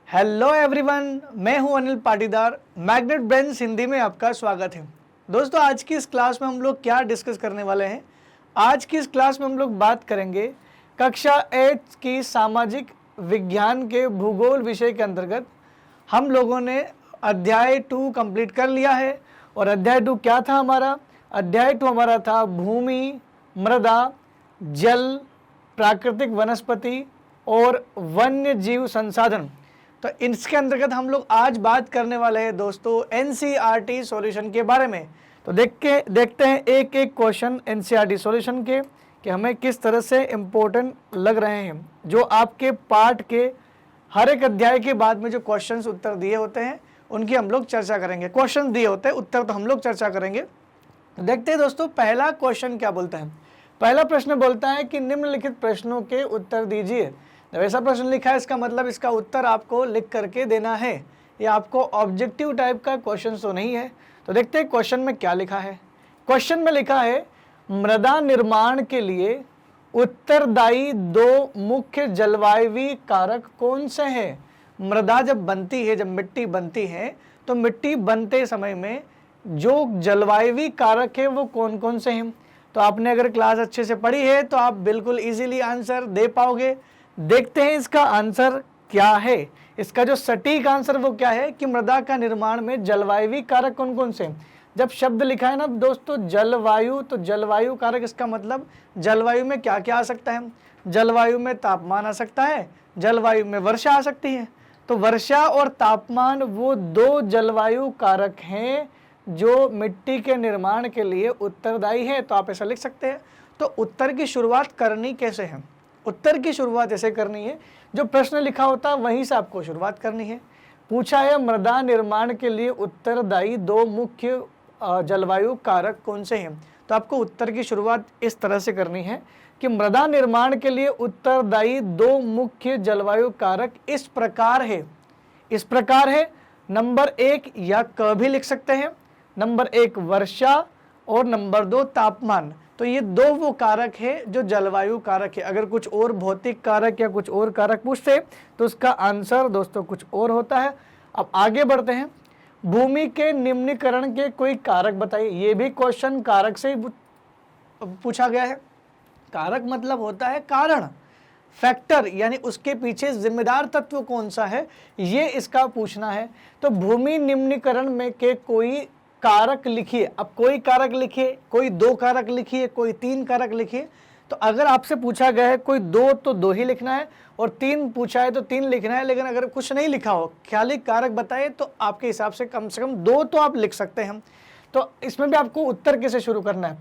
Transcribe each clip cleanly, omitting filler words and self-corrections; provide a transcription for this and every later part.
Hello everyone, मैं हूं Anil Patidar. Magnet brains Hindi में आपका स्वागत है। दोस्तों, आज की इस क्लास में हम लोग क्या डिस्कस करने वाले हैं? आज की इस क्लास में हम लोग बात करेंगे कक्षा 8 की सामाजिक विज्ञान के भूगोल विषय के अंतर्गत। हम लोगों ने अध्याय 2 कंप्लीट कर लिया है। और अध्याय 2 क्या था हमारा? अध्याय 2 हमारा था भूमि, मृदा, जल, प्राकृतिक वनस्पति और वन्य जीव संसाधन। तो इसके अंतर्गत हम लोग आज बात करने वाले हैं दोस्तों एनसीईआरटी सॉल्यूशन के बारे में। तो देखते हैं एक एक क्वेश्चन एनसीईआरटी सॉल्यूशन के कि हमें किस तरह से इम्पोर्टेंट लग रहे हैं। जो आपके पाठ के हर एक अध्याय के बाद में जो क्वेश्चंस उत्तर दिए होते हैं उनकी हम लोग चर्चा करेंगे। क्वेश्चन दिए होते हैं, उत्तर तो हम लोग चर्चा करेंगे। देखते हैं दोस्तों, पहला क्वेश्चन क्या बोलता है। पहला प्रश्न बोलता है कि निम्नलिखित प्रश्नों के उत्तर दीजिए। जब ऐसा प्रश्न लिखा है इसका मतलब इसका उत्तर आपको लिख करके देना है। ये आपको ऑब्जेक्टिव टाइप का क्वेश्चन तो नहीं है। तो देखते हैं क्वेश्चन में क्या लिखा है। क्वेश्चन में लिखा है मृदा निर्माण के लिए उत्तरदायी दो मुख्य जलवायवीय कारक कौन से हैं। मृदा जब बनती है, जब मिट्टी बनती है, तो मिट्टी बनते समय में जो जलवायवीय कारक है वो कौन कौन से हैं। तो आपने अगर क्लास अच्छे से पढ़ी है तो आप बिल्कुल इजीली आंसर दे पाओगे। देखते हैं इसका आंसर क्या है। इसका जो सटीक आंसर वो क्या है कि मृदा का निर्माण में जलवायवीय कारक कौन कौन से। जब शब्द लिखा है ना दोस्तों जलवायु, तो जलवायु कारक इसका मतलब जलवायु में क्या क्या आ सकता है। जलवायु में तापमान आ सकता है, जलवायु में वर्षा आ सकती है। तो वर्षा और तापमान वो दो जलवायु कारक हैं जो मिट्टी के निर्माण के लिए उत्तरदायी है। तो आप ऐसा लिख सकते हैं। तो उत्तर की शुरुआत करनी कैसे है? उत्तर की शुरुआत ऐसे करनी है, जो प्रश्न लिखा होता है वहीं से आपको शुरुआत करनी है। पूछा है मृदा निर्माण के लिए उत्तरदायी दो मुख्य जलवायु कारक कौन से हैं। तो आपको उत्तर की शुरुआत इस तरह से करनी है कि मृदा निर्माण के लिए उत्तरदायी दो मुख्य जलवायु कारक इस प्रकार है। इस प्रकार है, नंबर 1 या क भी लिख सकते हैं। नंबर 1 वर्षा और नंबर 2 तापमान। तो ये दो वो कारक है जो जलवायु कारक है। अगर कुछ और भौतिक कारक या कुछ और कारक पूछते तो उसका आंसर दोस्तों कुछ और होता है। अब आगे बढ़ते हैं। भूमि के निम्नीकरण के कोई कारक बताइए। ये भी क्वेश्चन कारक से ही पूछा गया है। कारक मतलब होता है कारण, फैक्टर, यानी उसके पीछे जिम्मेदार तत्व कौन सा है, ये इसका पूछना है। तो भूमि निम्नीकरण में के कोई कारक लिखिए। अब कोई कारक लिखिए, कोई 2 कारक लिखिए, कोई 3 कारक लिखिए। तो अगर आपसे पूछा गया है कोई 2 तो 2 ही लिखना है, और 3 पूछा है तो 3 लिखना है। लेकिन अगर कुछ नहीं लिखा हो, खाली कारक बताए, तो आपके हिसाब से कम 2 तो आप लिख सकते हैं। तो इसमें भी आपको उत्तर कैसे शुरू करना है।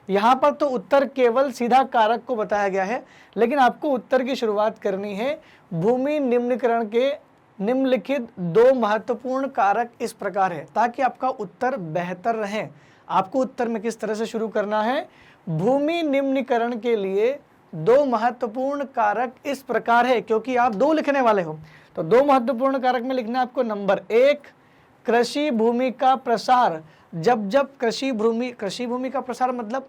यहाँ पर तो उत्तर केवल सीधा कारक को बताया गया है, लेकिन आपको उत्तर की शुरुआत करनी है भूमि निम्नीकरण के निम्नलिखित दो महत्वपूर्ण कारक इस प्रकार है, ताकि आपका उत्तर बेहतर रहे। आपको उत्तर में किस तरह से शुरू करना है, भूमि निम्नीकरण के लिए दो महत्वपूर्ण कारक इस प्रकार है, क्योंकि आप 2 लिखने वाले हो। तो 2 महत्वपूर्ण कारक में लिखना है आपको। नंबर 1 कृषि भूमि का प्रसार। जब जब कृषि भूमि का प्रसार मतलब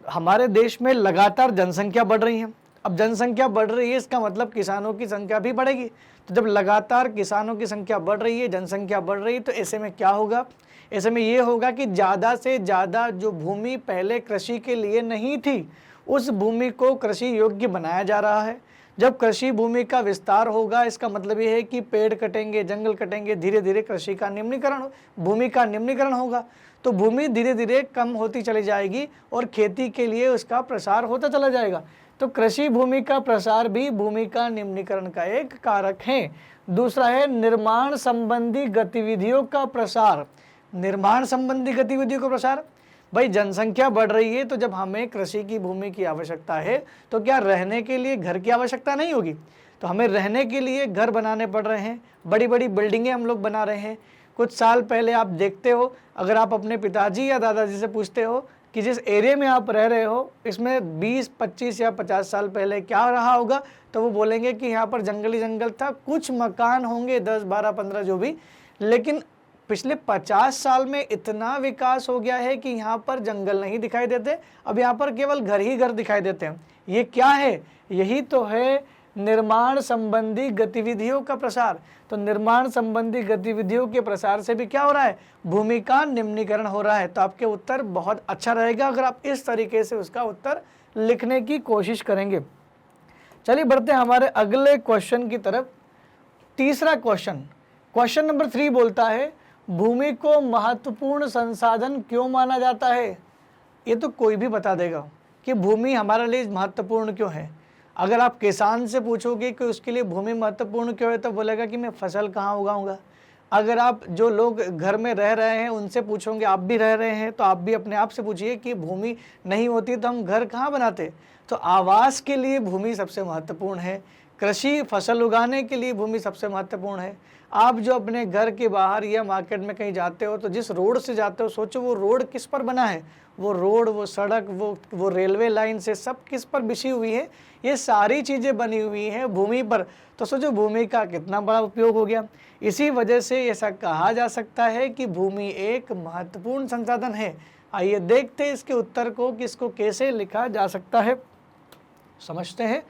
हमारे देश में लगातार जनसंख्या बढ़ रही है। अब जनसंख्या बढ़ रही है, इसका मतलब किसानों की संख्या भी बढ़ेगी। तो जब लगातार किसानों की संख्या बढ़ रही है, जनसंख्या बढ़ रही है, तो ऐसे में क्या होगा? ऐसे में ये होगा कि ज़्यादा से ज़्यादा जो भूमि पहले कृषि के लिए नहीं थी, उस भूमि को कृषि योग्य बनाया जा रहा है। जब कृषि भूमि का विस्तार होगा, इसका मतलब ये है कि पेड़ कटेंगे, जंगल कटेंगे, धीरे धीरे कृषि का निम्नीकरण, भूमि का निम्नीकरण होगा। तो भूमि धीरे धीरे कम होती चली जाएगी और खेती के लिए उसका प्रसार होता चला जाएगा। तो कृषि भूमि का प्रसार भी भूमि का निम्नीकरण का एक कारक है। दूसरा है निर्माण संबंधी गतिविधियों का प्रसार। निर्माण संबंधी गतिविधियों का प्रसार, भाई जनसंख्या बढ़ रही है, तो जब हमें कृषि की भूमि की आवश्यकता है तो क्या रहने के लिए घर की आवश्यकता नहीं होगी? तो हमें रहने के लिए घर बनाने पड़ रहे हैं, बड़ी बड़ी बिल्डिंगें हम लोग बना रहे हैं। कुछ साल पहले आप देखते हो, अगर आप अपने पिताजी या दादाजी से पूछते हो कि जिस एरिया में आप रह रहे हो इसमें 20, 25 या 50 साल पहले क्या रहा होगा, तो वो बोलेंगे कि यहाँ पर जंगली जंगल था, कुछ मकान होंगे 10, 12, 15 जो भी, लेकिन पिछले 50 साल में इतना विकास हो गया है कि यहाँ पर जंगल नहीं दिखाई देते, अब यहाँ पर केवल घर ही घर दिखाई देते हैं। ये क्या है? यही तो है निर्माण संबंधी गतिविधियों का प्रसार। तो निर्माण संबंधी गतिविधियों के प्रसार से भी क्या हो रहा है, भूमि का निम्नीकरण हो रहा है। तो आपके उत्तर बहुत अच्छा रहेगा अगर आप इस तरीके से उसका उत्तर लिखने की कोशिश करेंगे। चलिए बढ़ते हैं हमारे अगले क्वेश्चन की तरफ। तीसरा क्वेश्चन नंबर 3 बोलता है, भूमि को महत्वपूर्ण संसाधन क्यों माना जाता है। ये तो कोई भी बता देगा कि भूमि हमारे लिए महत्वपूर्ण क्यों है। अगर आप किसान से पूछोगे कि उसके लिए भूमि महत्वपूर्ण क्यों है, तो बोलेगा कि मैं फसल कहाँ उगाऊंगा। अगर आप जो लोग घर में रह रहे हैं उनसे पूछोगे, आप भी रह रहे हैं, तो आप भी अपने आप से पूछिए कि भूमि नहीं होती तो हम घर कहाँ बनाते। तो आवास के लिए भूमि सबसे महत्वपूर्ण है, कृषि फसल उगाने के लिए भूमि सबसे महत्वपूर्ण है। आप जो अपने घर के बाहर या मार्केट में कहीं जाते हो तो जिस रोड से जाते हो, सोचो वो रोड किस पर बना है, वो रोड, वो सड़क, वो रेलवे लाइन से सब किस पर बिछी हुई है, ये सारी चीज़ें बनी हुई हैं भूमि पर। तो सोचो भूमि का कितना बड़ा उपयोग हो गया। इसी वजह से ऐसा कहा जा सकता है कि भूमि एक महत्वपूर्ण संसाधन है। आइए देखते हैं इसके उत्तर को कि इसको कैसे लिखा जा सकता है, समझते हैं।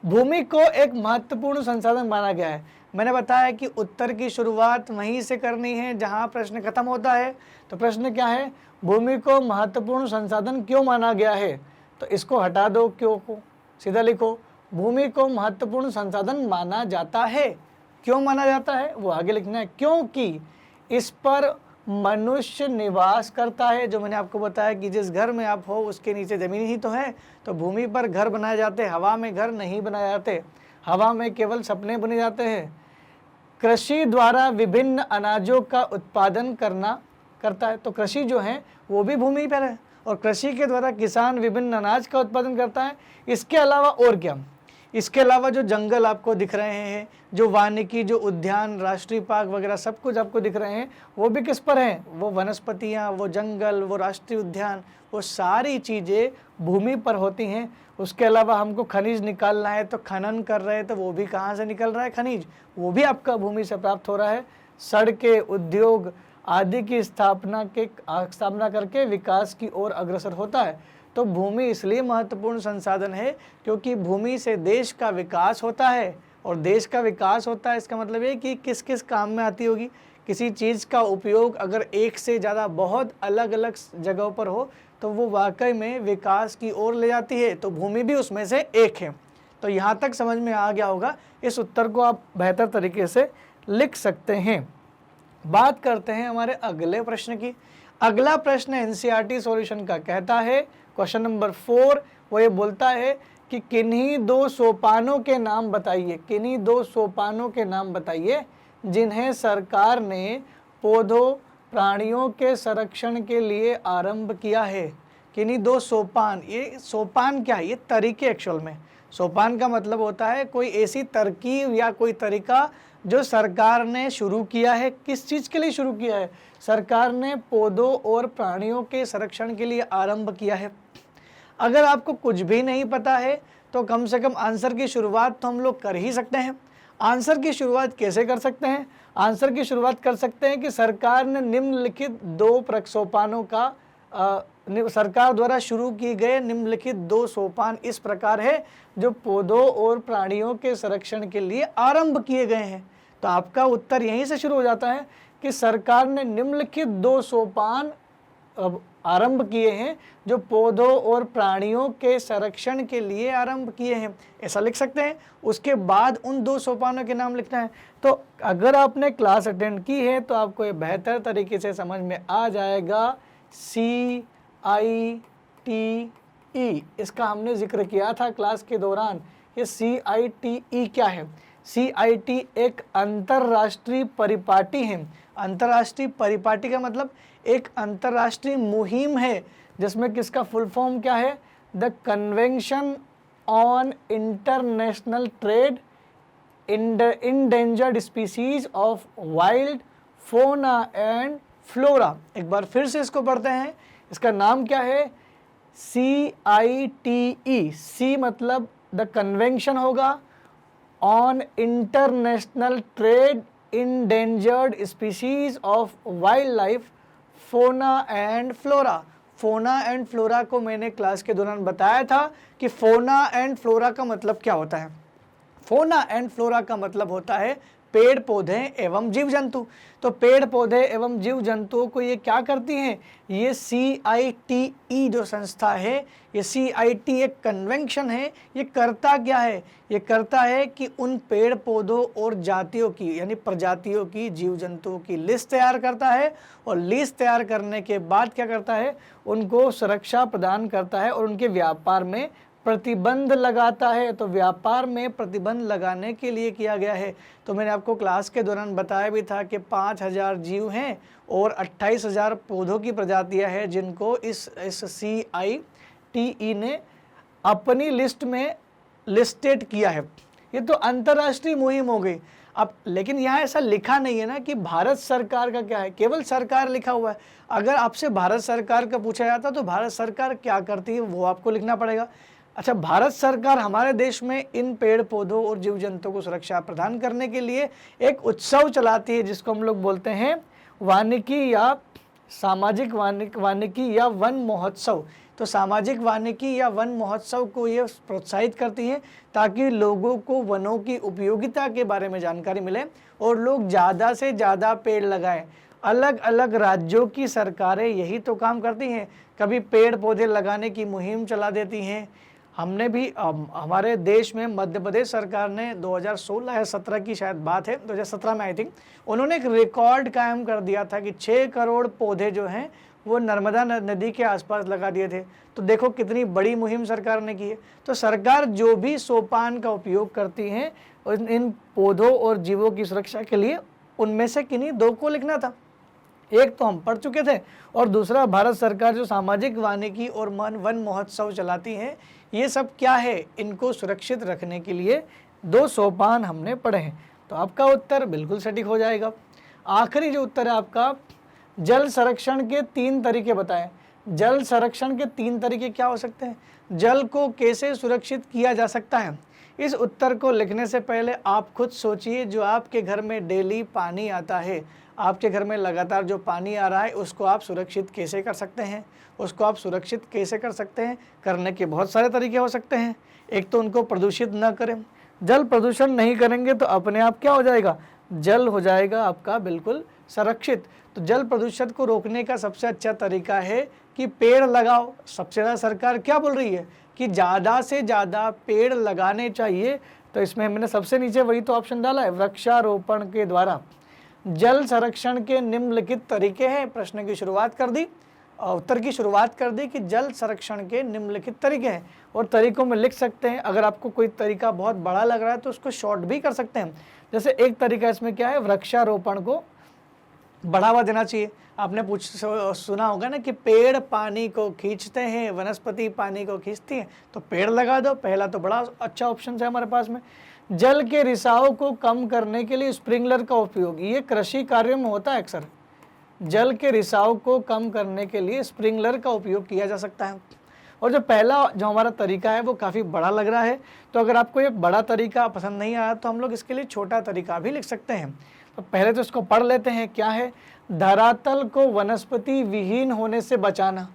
भूमि को एक महत्वपूर्ण संसाधन माना गया है। मैंने बताया कि उत्तर की शुरुआत वहीं से करनी है जहां प्रश्न खत्म होता है। तो प्रश्न क्या है, भूमि को महत्वपूर्ण संसाधन क्यों माना गया है। तो इसको हटा दो, क्यों को सीधा लिखो, भूमि को महत्वपूर्ण संसाधन माना जाता है। क्यों माना जाता है वो आगे लिखना है, क्योंकि इस पर मनुष्य निवास करता है। जो मैंने आपको बताया कि जिस घर में आप हो उसके नीचे ज़मीन ही तो है, तो भूमि पर घर बनाए जाते हैं, हवा में घर नहीं बनाए जाते, हवा में केवल सपने बने जाते हैं। कृषि द्वारा विभिन्न अनाजों का उत्पादन करता है, तो कृषि जो है वो भी भूमि पर है, और कृषि के द्वारा किसान विभिन्न अनाज का उत्पादन करता है। इसके अलावा और क्या, इसके अलावा जो जंगल आपको दिख रहे हैं, जो वानिकी, जो उद्यान, राष्ट्रीय पार्क वगैरह सब कुछ आपको दिख रहे हैं, वो भी किस पर हैं, वो वनस्पतियाँ, वो जंगल, वो राष्ट्रीय उद्यान, वो सारी चीज़ें भूमि पर होती हैं। उसके अलावा हमको खनिज निकालना है तो खनन कर रहे हैं, तो वो भी कहाँ से निकल रहा है खनिज, वो भी आपका भूमि से प्राप्त हो रहा है। सड़कें, उद्योग आदि की स्थापना करके विकास की ओर अग्रसर होता है। तो भूमि इसलिए महत्वपूर्ण संसाधन है क्योंकि भूमि से देश का विकास होता है, और देश का विकास होता है इसका मतलब है कि किस किस काम में आती होगी। किसी चीज़ का उपयोग अगर एक से ज़्यादा बहुत अलग अलग जगहों पर हो तो वो वाकई में विकास की ओर ले जाती है, तो भूमि भी उसमें से एक है। तो यहाँ तक समझ में आ गया होगा, इस उत्तर को आप बेहतर तरीके से लिख सकते हैं। बात करते हैं हमारे अगले प्रश्न की। अगला प्रश्न एनसीईआरटी सॉल्यूशन का कहता है, क्वेश्चन नंबर 4, वो ये बोलता है कि किन्हीं 2 सोपानों के नाम बताइए, किन्हीं 2 सोपानों के नाम बताइए जिन्हें सरकार ने पौधों प्राणियों के संरक्षण के लिए आरंभ किया है। किन्हीं 2 सोपान, ये सोपान क्या है, ये तरीके एक्चुअल में। सोपान का मतलब होता है कोई ऐसी तरकीब या कोई तरीका जो सरकार ने शुरू किया है। किस चीज़ के लिए शुरू किया है, सरकार ने पौधों और प्राणियों के संरक्षण के लिए आरंभ किया है। अगर आपको कुछ भी नहीं पता है तो कम से कम आंसर की शुरुआत तो हम लोग कर ही सकते हैं। आंसर की शुरुआत कैसे कर सकते हैं, आंसर की शुरुआत कर सकते हैं कि सरकार ने निम्नलिखित 2 सोपानों का सरकार द्वारा शुरू किए गए निम्नलिखित 2 सोपान इस प्रकार है जो पौधों और प्राणियों के संरक्षण के लिए आरंभ किए गए हैं। तो आपका उत्तर यहीं से शुरू हो जाता है कि सरकार ने निम्नलिखित 2 सोपान आरंभ किए हैं जो पौधों और प्राणियों के संरक्षण के लिए आरंभ किए हैं, ऐसा लिख सकते हैं। उसके बाद उन 2 सोपानों के नाम लिखना है। तो अगर आपने क्लास अटेंड की है तो आपको ये बेहतर तरीके से समझ में आ जाएगा। CITE, इसका हमने जिक्र किया था क्लास के दौरान। ये CITE क्या है, CIT एक अंतर्राष्ट्रीय परिपाटी है। अंतर्राष्ट्रीय परिपाटी का मतलब एक अंतर्राष्ट्रीय मुहिम है जिसमें किसका फुल फॉर्म क्या है, the convention on international trade endangered species of wild फोना एंड फ्लोरा। एक बार फिर से इसको पढ़ते हैं, इसका नाम क्या है, CITE। सी मतलब द कन्वेंशन होगा, on international trade endangered species of wild life फोना एंड फ्लोरा। फोना एंड फ्लोरा को मैंने क्लास के दौरान बताया था कि फोना एंड फ्लोरा का मतलब क्या होता है। फोना एंड फ्लोरा का मतलब होता है पेड़ पौधे एवं जीव जंतु। तो पेड़ पौधे एवं जीव जंतुओं को ये क्या करती हैं, ये CITE जो संस्था है, ये CIT एक कन्वेंशन है, ये करता क्या है, ये करता है कि उन पेड़ पौधों और जातियों की यानी प्रजातियों की जीव जंतुओं की लिस्ट तैयार करता है, और लिस्ट तैयार करने के बाद क्या करता है, उनको सुरक्षा प्रदान करता है और उनके व्यापार में प्रतिबंध लगाता है। तो व्यापार में प्रतिबंध लगाने के लिए किया गया है। तो मैंने आपको क्लास के दौरान बताया भी था कि 5000 जीव हैं और 28,000 पौधों की प्रजातियां हैं जिनको इस CITE ने अपनी लिस्ट में लिस्टेड किया है। ये तो अंतर्राष्ट्रीय मुहिम हो गई। अब लेकिन यहाँ ऐसा लिखा नहीं है ना कि भारत सरकार का क्या है, केवल सरकार लिखा हुआ है। अगर आपसे भारत सरकार का पूछा जाता तो भारत सरकार क्या करती है वो आपको लिखना पड़ेगा। अच्छा, भारत सरकार हमारे देश में इन पेड़ पौधों और जीव जंतुओं को सुरक्षा प्रदान करने के लिए एक उत्सव चलाती है जिसको हम लोग बोलते हैं वानिकी या सामाजिक वानिकी या वन महोत्सव। तो सामाजिक वानिकी या वन महोत्सव को ये प्रोत्साहित करती है ताकि लोगों को वनों की उपयोगिता के बारे में जानकारी मिले और लोग ज़्यादा से ज़्यादा पेड़ लगाएं। अलग अलग राज्यों की सरकारें यही तो काम करती हैं, कभी पेड़ पौधे लगाने की मुहिम चला देती हैं। हमने भी हमारे देश में मध्य प्रदेश सरकार ने 2016 या 17 की शायद बात है, 2017 में आई थिंक, उन्होंने एक रिकॉर्ड कायम कर दिया था कि 6 करोड़ पौधे जो हैं वो नर्मदा नदी के आसपास लगा दिए थे। तो देखो कितनी बड़ी मुहिम सरकार ने की है। तो सरकार जो भी सोपान का उपयोग करती है इन पौधों और जीवों की सुरक्षा के लिए, उनमें से किन्हीं 2 को लिखना था। एक तो हम पढ़ चुके थे और दूसरा भारत सरकार जो सामाजिक वानिकी और वन महोत्सव चलाती है, ये सब क्या है, इनको सुरक्षित रखने के लिए 2 सोपान हमने पढ़े हैं। तो आपका उत्तर बिल्कुल सटीक हो जाएगा। आखिरी जो उत्तर है आपका, जल संरक्षण के 3 तरीके बताएं। जल संरक्षण के 3 तरीके क्या हो सकते हैं, जल को कैसे सुरक्षित किया जा सकता है। इस उत्तर को लिखने से पहले आप खुद सोचिए, जो आपके घर में डेली पानी आता है, आपके घर में लगातार जो पानी आ रहा है उसको आप सुरक्षित कैसे कर सकते हैं, उसको आप सुरक्षित कैसे कर सकते हैं। करने के बहुत सारे तरीके हो सकते हैं। एक तो उनको प्रदूषित न करें। जल प्रदूषण नहीं करेंगे तो अपने आप क्या हो जाएगा, जल हो जाएगा आपका बिल्कुल संरक्षित। तो जल प्रदूषण को रोकने का सबसे अच्छा तरीका है कि पेड़ लगाओ। सबसे ज़्यादा सरकार क्या बोल रही है कि ज़्यादा से ज़्यादा पेड़ लगाने चाहिए। तो इसमें मैंने सबसे नीचे वही तो ऑप्शन डाला है, वृक्षारोपण के द्वारा। जल संरक्षण के निम्नलिखित तरीके हैं, प्रश्न की शुरुआत कर दी, उत्तर की शुरुआत कर दी कि जल संरक्षण के निम्नलिखित तरीके हैं, और तरीकों में लिख सकते हैं। अगर आपको कोई तरीका बहुत बड़ा लग रहा है तो उसको शॉर्ट भी कर सकते हैं। जैसे एक तरीका इसमें क्या है, वृक्षारोपण को बढ़ावा देना चाहिए। आपने सुना होगा ना कि पेड़ पानी को खींचते हैं, वनस्पति पानी को खींचती हैं, तो पेड़ लगा दो। पहला तो बड़ा अच्छा ऑप्शन है हमारे पास में। जल के रिसाव को कम करने के लिए स्प्रिंकलर का उपयोग, ये कृषि कार्य में होता है अक्सर। जल के रिसाव को कम करने के लिए स्प्रिंकलर का उपयोग किया जा सकता है। और जो पहला जो हमारा तरीका है वो काफ़ी बड़ा लग रहा है, तो अगर आपको ये बड़ा तरीका पसंद नहीं आया तो हम लोग इसके लिए छोटा तरीका भी लिख सकते हैं। तो पहले तो इसको पढ़ लेते हैं। क्या है, धरातल को वनस्पति विहीन होने से बचाना।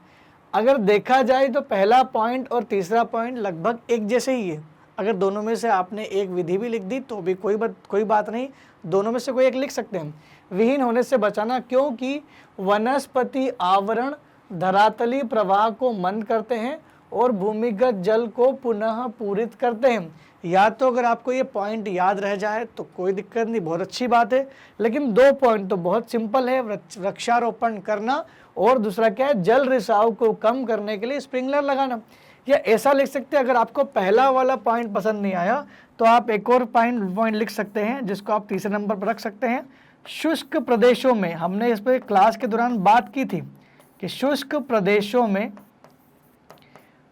अगर देखा जाए तो पहला पॉइंट और तीसरा पॉइंट लगभग एक जैसे ही है। अगर दोनों में से आपने एक विधि भी लिख दी तो भी कोई बात नहीं, दोनों में से कोई एक लिख सकते हैं। विहीन होने से बचाना, क्योंकि वनस्पति आवरण धरातली प्रवाह को मंद करते हैं और भूमिगत जल को पुनः पूरित करते हैं। या तो अगर आपको ये पॉइंट याद रह जाए तो कोई दिक्कत नहीं, बहुत अच्छी बात है, लेकिन 2 पॉइंट तो बहुत सिंपल है, वृक्षारोपण करना और दूसरा क्या है, जल रिसाव को कम करने के लिए स्प्रिंकलर लगाना। या ऐसा लिख सकते हैं, अगर आपको पहला वाला पॉइंट पसंद नहीं आया तो आप एक और पॉइंट लिख सकते हैं जिसको आप तीसरे नंबर पर रख सकते हैं। शुष्क प्रदेशों में, हमने इस पर क्लास के दौरान बात की थी कि शुष्क प्रदेशों में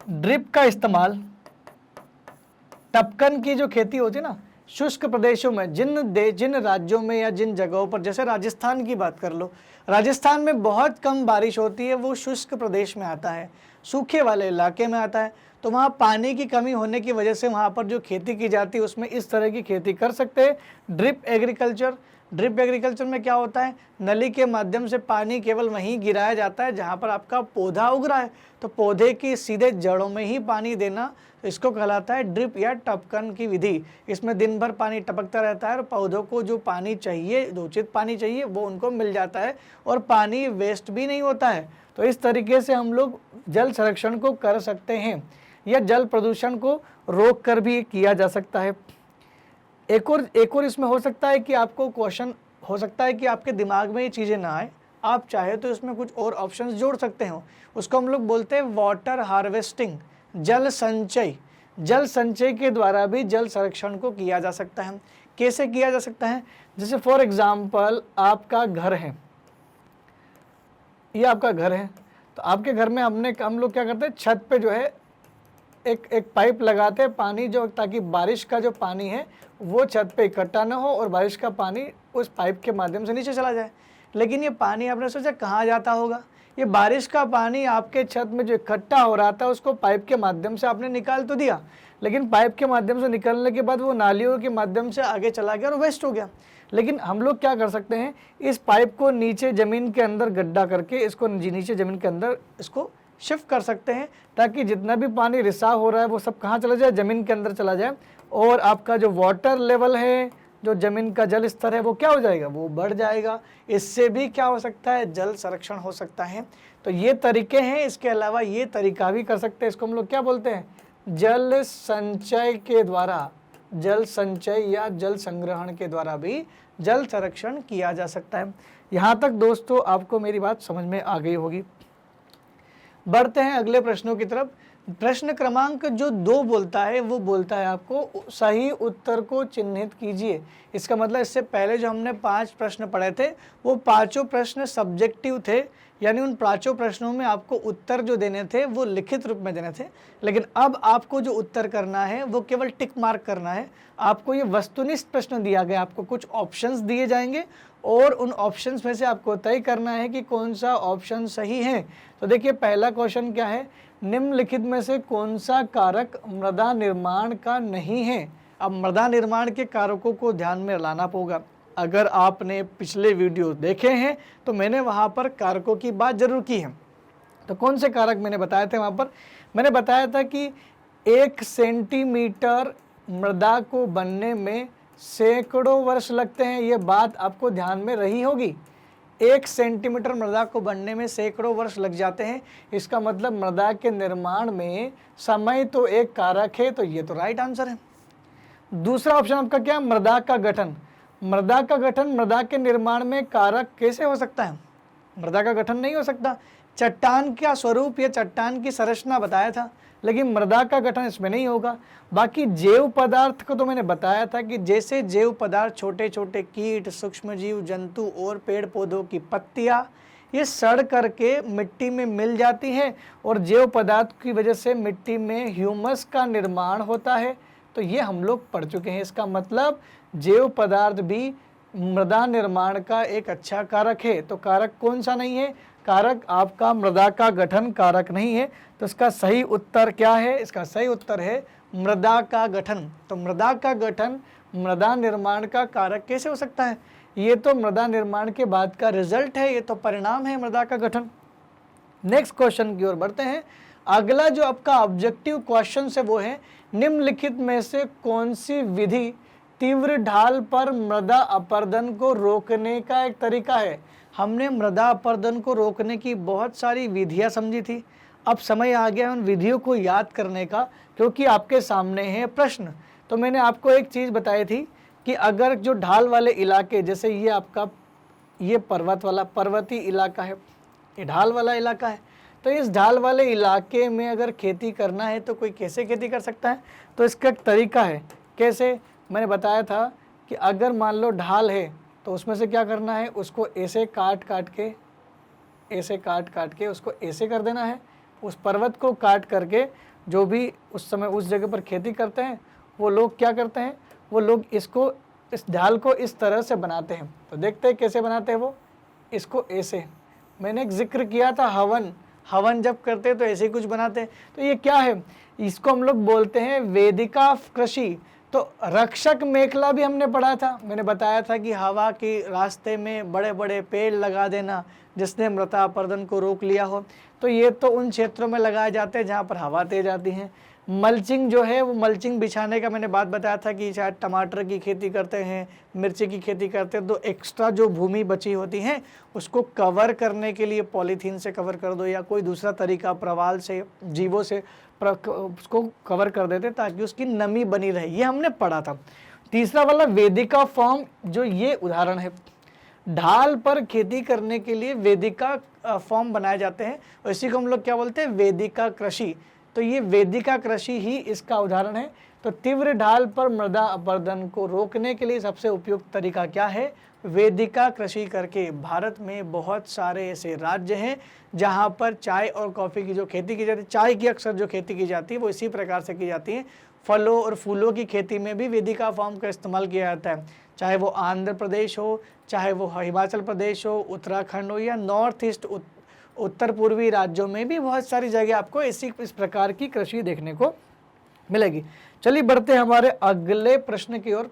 ड्रिप का इस्तेमाल, टपकन की जो खेती होती है ना, शुष्क प्रदेशों में जिन राज्यों में या जिन जगहों पर, जैसे राजस्थान की बात कर लो, राजस्थान में बहुत कम बारिश होती है, वो शुष्क प्रदेश में आता है, सूखे वाले इलाके में आता है। तो वहाँ पानी की कमी होने की वजह से वहाँ पर जो खेती की जाती है उसमें इस तरह की खेती कर सकते हैं, ड्रिप एग्रीकल्चर, ड्रिप एग्रीकल्चर में क्या होता है, नली के माध्यम से पानी केवल वहीं गिराया जाता है जहाँ पर आपका पौधा उग रहा है, तो पौधे की सीधे जड़ों में ही पानी देना, तो इसको कहलाता है ड्रिप या टपकन की विधि। इसमें दिन भर पानी टपकता रहता है और पौधों को जो पानी चाहिए, जो उचित पानी चाहिए, वो उनको मिल जाता है और पानी वेस्ट भी नहीं होता है। तो इस तरीके से हम लोग जल संरक्षण को कर सकते हैं या जल प्रदूषण को रोक कर भी किया जा सकता है। एक और इसमें हो सकता है कि आपको क्वेश्चन हो सकता है कि आपके दिमाग में ये चीज़ें ना आए, आप चाहे तो इसमें कुछ और ऑप्शंस जोड़ सकते हो। उसको हम लोग बोलते हैं वाटर हार्वेस्टिंग, जल संचय। जल संचय के द्वारा भी जल संरक्षण को किया जा सकता है। कैसे किया जा सकता है? जैसे फॉर एग्जाम्पल आपका घर है, ये आपका घर है, तो आपके घर में हम लोग क्या करते हैं, छत पे जो है एक पाइप लगाते हैं पानी जो, ताकि बारिश का जो पानी है वो छत पे इकट्ठा ना हो और बारिश का पानी उस पाइप के माध्यम से नीचे चला जाए। लेकिन ये पानी आपने सोचा कहाँ जाता होगा? ये बारिश का पानी आपके छत में जो इकट्ठा हो रहा था उसको पाइप के माध्यम से आपने निकाल तो दिया, लेकिन पाइप के माध्यम से निकलने के बाद वो नालियों के माध्यम से आगे चला गया और वेस्ट हो गया। लेकिन हम लोग क्या कर सकते हैं, इस पाइप को नीचे ज़मीन के अंदर गड्ढा करके इसको नीचे ज़मीन के अंदर इसको शिफ्ट कर सकते हैं, ताकि जितना भी पानी रिसाव हो रहा है वो सब कहाँ चला जाए, ज़मीन के अंदर चला जाए, और आपका जो वाटर लेवल है, जो ज़मीन का जल स्तर है, वो क्या हो जाएगा, वो बढ़ जाएगा। इससे भी क्या हो सकता है, जल संरक्षण हो सकता है। तो ये तरीके हैं। इसके अलावा ये तरीका भी कर सकते हैं, इसको हम लोग क्या बोलते हैं, जल संचय के द्वारा, जल संचय या जल संग्रहण के द्वारा भी जल संरक्षण किया जा सकता है। यहाँ तक दोस्तों आपको मेरी बात समझ में आ गई होगी। बढ़ते हैं अगले प्रश्नों की तरफ। प्रश्न क्रमांक जो 2 बोलता है, वो बोलता है आपको सही उत्तर को चिन्हित कीजिए। इसका मतलब इससे पहले जो हमने 5 प्रश्न पढ़े थे वो पांचों प्रश्न सब्जेक्टिव थे, यानी उन पांचों प्रश्नों में आपको उत्तर जो देने थे वो लिखित रूप में देने थे। लेकिन अब आपको जो उत्तर करना है वो केवल टिक मार्क करना है। आपको ये वस्तुनिष्ठ प्रश्न दिया गया, आपको कुछ ऑप्शंस दिए जाएंगे और उन ऑप्शंस में से आपको तय करना है कि कौन सा ऑप्शन सही है। तो देखिए पहला क्वेश्चन क्या है, निम्नलिखित में से कौन सा कारक मृदा निर्माण का नहीं है। अब मृदा निर्माण के कारकों को ध्यान में लाना होगा। अगर आपने पिछले वीडियो देखे हैं तो मैंने वहाँ पर कारकों की बात जरूर की है। तो कौन से कारक मैंने बताए थे? वहाँ पर मैंने बताया था कि 1 सेंटीमीटर मृदा को बनने में सैकड़ों वर्ष लगते हैं। ये बात आपको ध्यान में रही होगी। 1 सेंटीमीटर मृदा को बनने में सैकड़ों वर्ष लग जाते हैं। इसका मतलब मृदा के निर्माण में समय तो एक कारक है, तो ये तो राइट आंसर है। दूसरा ऑप्शन आपका क्या, मृदा का गठन। मृदा का गठन मृदा के निर्माण में कारक कैसे हो सकता है? मृदा का गठन नहीं हो सकता। चट्टान का स्वरूप या चट्टान की संरचना बताया था, लेकिन मृदा का गठन इसमें नहीं होगा। बाकी जैव पदार्थ को तो मैंने बताया था कि जैसे जैव पदार्थ छोटे छोटे कीट, सूक्ष्मजीव, जंतु और पेड़ पौधों की पत्तियाँ ये सड़ करके मिट्टी में मिल जाती हैं और जैव पदार्थ की वजह से मिट्टी में ह्यूमस का निर्माण होता है। तो ये हम लोग पढ़ चुके हैं। इसका मतलब जैव पदार्थ भी मृदा निर्माण का एक अच्छा कारक है। तो कारक कौन सा नहीं है? कारक आपका मृदा का गठन कारक नहीं है। तो इसका सही उत्तर क्या है? इसका सही उत्तर है मृदा का गठन। तो मृदा का गठन मृदा निर्माण का कारक कैसे हो सकता है? ये तो मृदा निर्माण के बाद का रिजल्ट है, ये तो परिणाम है मृदा का गठन। नेक्स्ट क्वेश्चन की ओर बढ़ते हैं। अगला जो आपका ऑब्जेक्टिव क्वेश्चन है वो है, निम्नलिखित में से कौन सी विधि तीव्र ढाल पर मृदा अपरदन को रोकने का एक तरीका है? हमने मृदा अपरदन को रोकने की बहुत सारी विधियां समझी थी। अब समय आ गया उन विधियों को याद करने का, क्योंकि आपके सामने है प्रश्न। तो मैंने आपको एक चीज़ बताई थी कि अगर जो ढाल वाले इलाके, जैसे ये आपका ये पर्वतीय इलाका है, ये ढाल वाला इलाका है, तो इस ढाल वाले इलाके में अगर खेती करना है तो कोई कैसे खेती कर सकता है? तो इसका एक तरीका है। कैसे? मैंने बताया था कि अगर मान लो ढाल है तो उसमें से क्या करना है, उसको ऐसे काट काट के उसको ऐसे कर देना है। उस पर्वत को काट करके जो भी उस समय उस जगह पर खेती करते हैं वो लोग क्या करते हैं, वो लोग इसको, इस ढाल को इस तरह से बनाते हैं। तो देखते हैं कैसे बनाते हैं वो, इसको ऐसे। मैंने एक जिक्र किया था हवन जब करते हैं तो ऐसे ही कुछ बनाते हैं। तो ये क्या है, इसको हम लोग बोलते हैं वेदिका कृषि। तो रक्षक मेखला भी हमने पढ़ा था, मैंने बताया था कि हवा के रास्ते में बड़े बड़े पेड़ लगा देना जिसने मृतापर्दन को रोक लिया हो। तो ये तो उन क्षेत्रों में लगाए जाते हैं जहाँ पर हवा तेज आती है। मल्चिंग जो है वो मल्चिंग बिछाने का मैंने बात बताया था कि शायद टमाटर की खेती करते हैं, मिर्ची की खेती करते हैं, तो एक्स्ट्रा जो भूमि बची होती है उसको कवर करने के लिए पॉलीथीन से कवर कर दो या कोई दूसरा तरीका प्रवाल से, जीवों से उसको कवर कर देते ताकि उसकी नमी बनी रहे। ये हमने पढ़ा था। तीसरा वाला वेदिका फॉर्म, जो ये उदाहरण है, ढाल पर खेती करने के लिए वेदिका फॉर्म बनाए जाते हैं और इसी को हम लोग क्या बोलते हैं, वेदिका कृषि। तो ये वेदिका कृषि ही इसका उदाहरण है। तो तीव्र ढाल पर मृदा अपरदन को रोकने के लिए सबसे उपयुक्त तरीका क्या है, वेदिका कृषि करके। भारत में बहुत सारे ऐसे राज्य हैं जहाँ पर चाय और कॉफ़ी की जो खेती की जाती है, चाय की अक्सर जो खेती की जाती है वो इसी प्रकार से की जाती है। फलों और फूलों की खेती में भी वेदिका फॉर्म का इस्तेमाल किया जाता है, चाहे वो आंध्र प्रदेश हो, चाहे वो हिमाचल प्रदेश हो, उत्तराखंड हो या नॉर्थ ईस्ट उत्तर पूर्वी राज्यों में भी बहुत सारी जगह आपको इस प्रकार की कृषि देखने को मिलेगी। चलिए बढ़ते हैं हमारे अगले प्रश्न की ओर।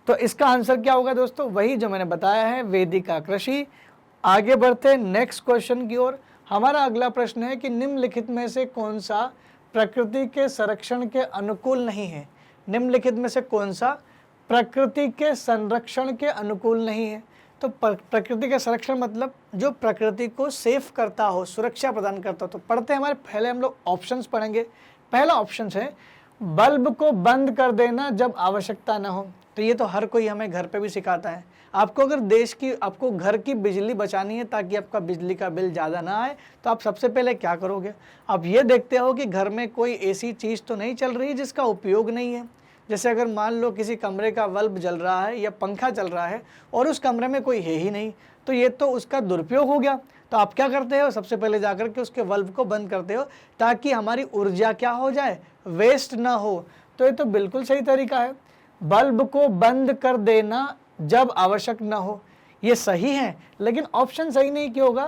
तो इसका आंसर क्या होगा दोस्तों, वही जो मैंने बताया है, वेदिका कृषि। आगे बढ़ते हैं नेक्स्ट क्वेश्चन की ओर। हमारा अगला प्रश्न है कि निम्नलिखित में से कौन सा प्रकृति के संरक्षण के अनुकूल नहीं है। निम्नलिखित में से कौन सा प्रकृति के संरक्षण के अनुकूल नहीं है। तो प्रकृति का संरक्षण मतलब जो प्रकृति को सेफ करता हो, सुरक्षा प्रदान करता हो। तो पढ़ते हैं, हमारे पहले हम लोग ऑप्शंस पढ़ेंगे। पहला ऑप्शन है बल्ब को बंद कर देना जब आवश्यकता न हो। तो ये तो हर कोई हमें घर पे भी सिखाता है। आपको अगर आपको घर की बिजली बचानी है ताकि आपका बिजली का बिल ज़्यादा ना आए, तो आप सबसे पहले क्या करोगे, आप ये देखते हो कि घर में कोई ऐसी चीज़ तो नहीं चल रही जिसका उपयोग नहीं है। जैसे अगर मान लो किसी कमरे का बल्ब जल रहा है या पंखा चल रहा है और उस कमरे में कोई है ही नहीं, तो ये तो उसका दुरुपयोग हो गया। तो आप क्या करते हो, सबसे पहले जाकर के उसके बल्ब को बंद करते हो ताकि हमारी ऊर्जा क्या हो जाए, वेस्ट ना हो। तो ये तो बिल्कुल सही तरीका है, बल्ब को बंद कर देना जब आवश्यक ना हो। ये सही है, लेकिन ऑप्शन सही नहीं क्यों होगा,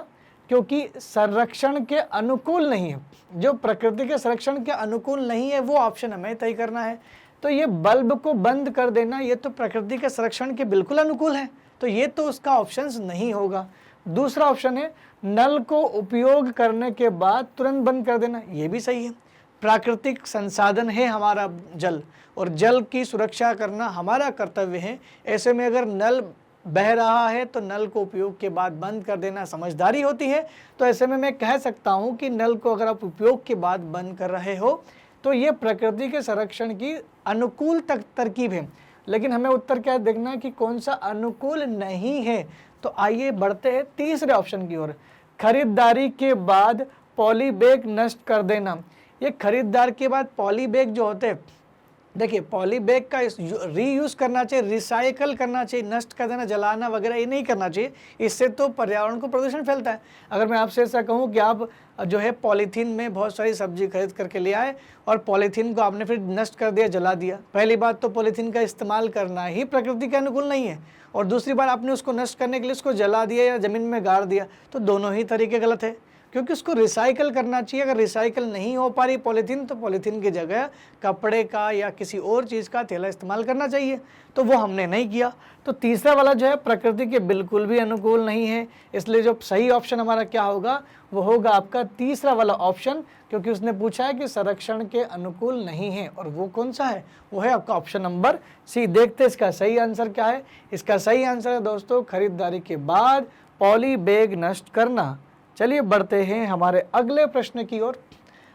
क्योंकि संरक्षण के अनुकूल नहीं है। जो प्रकृति के संरक्षण के अनुकूल नहीं है वो ऑप्शन हमें तय करना है। तो ये बल्ब को बंद कर देना ये तो प्रकृति के संरक्षण के बिल्कुल अनुकूल है, तो ये तो उसका ऑप्शन नहीं होगा। दूसरा ऑप्शन है नल को उपयोग करने के बाद तुरंत बंद कर देना, ये भी सही है। प्राकृतिक संसाधन है हमारा जल और जल की सुरक्षा करना हमारा कर्तव्य है। ऐसे में अगर नल बह रहा है तो नल को उपयोग के बाद बंद कर देना समझदारी होती है। तो ऐसे में मैं कह सकता हूँ कि नल को अगर आप उपयोग के बाद बंद कर रहे हो तो ये प्रकृति के संरक्षण की अनुकूल तरकीब है। लेकिन हमें उत्तर क्या देखना कि कौन सा अनुकूल नहीं है। तो आइए बढ़ते हैं तीसरे ऑप्शन की ओर, खरीदारी के बाद पॉली बैग नष्ट कर देना। ये खरीदार के बाद पॉली बैग जो होते हैं, देखिए पॉली बैग का रीयूज़ करना चाहिए, रिसाइकल करना चाहिए, नष्ट कर देना, जलाना वगैरह ये नहीं करना चाहिए। इससे तो पर्यावरण को प्रदूषण फैलता है। अगर मैं आपसे ऐसा कहूँ कि आप जो है पॉलीथीन में बहुत सारी सब्जी खरीद करके ले आए और पॉलीथीन को आपने फिर नष्ट कर दिया, जला दिया, पहली बात तो पॉलीथीन का इस्तेमाल करना ही प्रकृति के अनुकूल नहीं है, और दूसरी बार आपने उसको नष्ट करने के लिए उसको जला दिया या ज़मीन में गाड़ दिया, तो दोनों ही तरीके गलत है। क्योंकि उसको रिसाइकल करना चाहिए। अगर रिसाइकल नहीं हो पा रही पॉलीथीन, तो पॉलीथीन की जगह कपड़े का या किसी और चीज़ का थैला इस्तेमाल करना चाहिए, तो वो हमने नहीं किया। तो तीसरा वाला जो है प्रकृति के बिल्कुल भी अनुकूल नहीं है, इसलिए जो सही ऑप्शन हमारा क्या होगा, वो होगा आपका तीसरा वाला ऑप्शन, क्योंकि उसने पूछा है कि संरक्षण के अनुकूल नहीं है, और वो कौन सा है, वो है आपका ऑप्शन नंबर सी। देखते इसका सही आंसर क्या है। इसका सही आंसर है दोस्तों खरीदारी के बाद पॉली बैग नष्ट करना। चलिए बढ़ते हैं हमारे अगले प्रश्न की ओर।